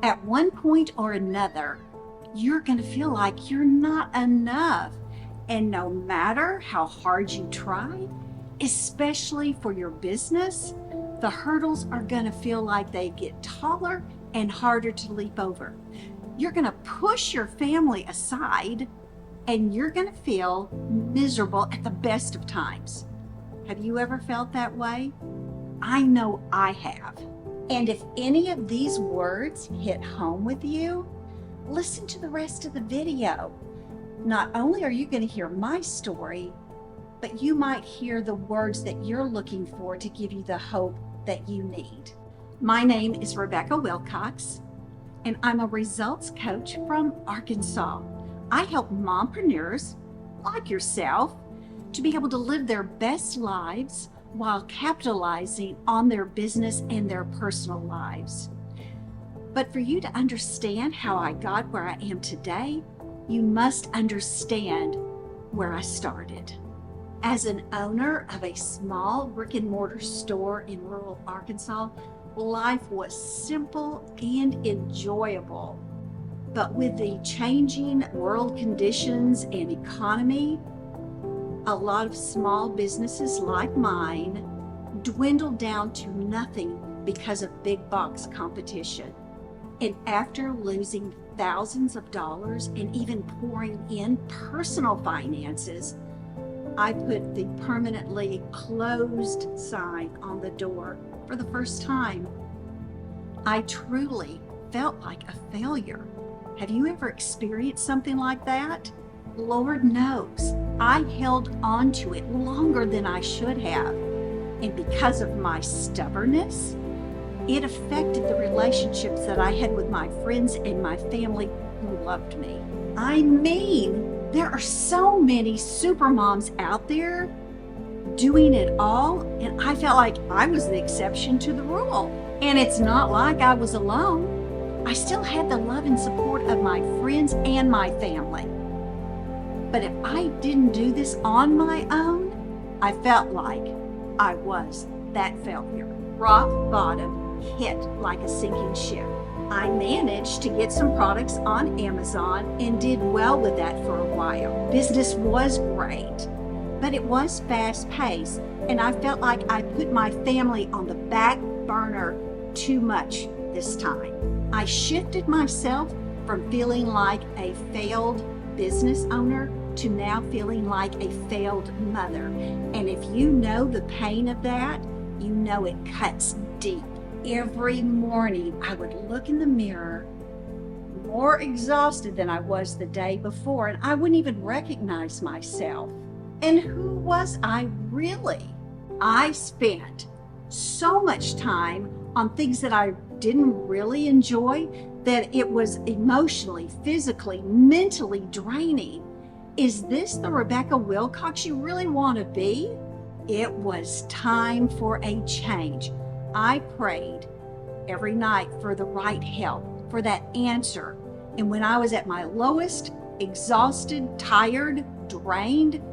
At one point or another, you're going to feel like you're not enough. And no matter how hard you try, especially for your business, the hurdles are going to feel like they get taller and harder to leap over. You're going to push your family aside and you're going to feel miserable at the best of times. Have you ever felt that way? I know I have. And if any of these words hit home with you, listen to the rest of the video. Not only are you going to hear my story, but you might hear the words that you're looking for to give you the hope that you need. My name is Rebecca Wilcox, and I'm a results coach from Arkansas. I help mompreneurs like yourself to be able to live their best lives while capitalizing on their business and their personal lives. But for you to understand how I got where I am today, you must understand where I started. As an owner of a small brick and mortar store in rural Arkansas, life was simple and enjoyable. But with the changing world conditions and economy, a lot of small businesses like mine dwindled down to nothing because of big box competition. And after losing thousands of dollars and even pouring in personal finances, I put the permanently closed sign on the door for the first time. I truly felt like a failure. Have you ever experienced something like that? Lord knows, I held on to it longer than I should have. And because of my stubbornness, it affected the relationships that I had with my friends and my family who loved me. I mean, there are so many super moms out there doing it all, and I felt like I was the exception to the rule. And it's not like I was alone. I still had the love and support of my friends and my family. But if I didn't do this on my own, I felt like I was that failure. Rock bottom hit like a sinking ship. I managed to get some products on Amazon and did well with that for a while. Business was great, but it was fast paced, and I felt like I put my family on the back burner too much this time. I shifted myself from feeling like a failed business owner to now feeling like a failed mother. And if you know the pain of that, you know it cuts deep. Every morning I would look in the mirror more exhausted than I was the day before, and I wouldn't even recognize myself. And who was I really? I spent so much time on things that I didn't really enjoy that it was emotionally, physically, mentally draining. Is this the Rebecca Wilcox you really want to be? It was time for a change. I prayed every night for the right help, for that answer. And when I was at my lowest, exhausted, tired, drained,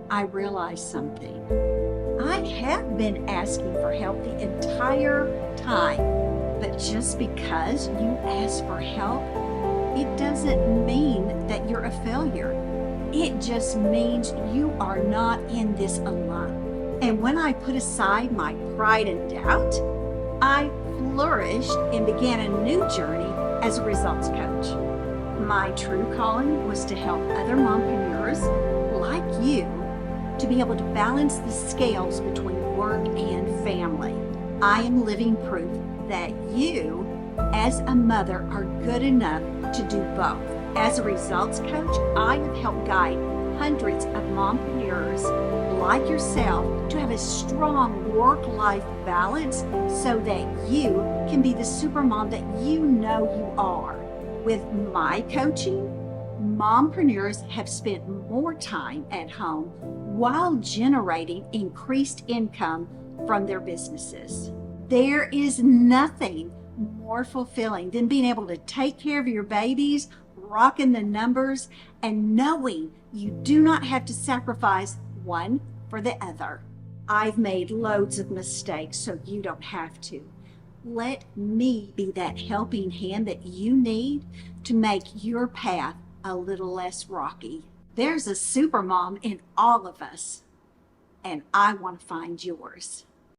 I realized something. I have been asking for help the entire time, but just because you ask for help, it doesn't mean that you're a failure. It just means you are not in this alone. And when I put aside my pride and doubt, I flourished and began a new journey as a results coach. My true calling was to help other mompreneurs like you to be able to balance the scales between work and family. I am living proof that you, as a mother, are good enough to do both. As a results coach, I have helped guide hundreds of mompreneurs like yourself to have a strong work-life balance so that you can be the supermom that you know you are. With my coaching, mompreneurs have spent more time at home while generating increased income from their businesses. There is nothing more fulfilling than being able to take care of your babies, rocking the numbers, and knowing you do not have to sacrifice one for the other. I've made loads of mistakes, so you don't have to. Let me be that helping hand that you need to make your path a little less rocky. There's a supermom in all of us, and I want to find yours.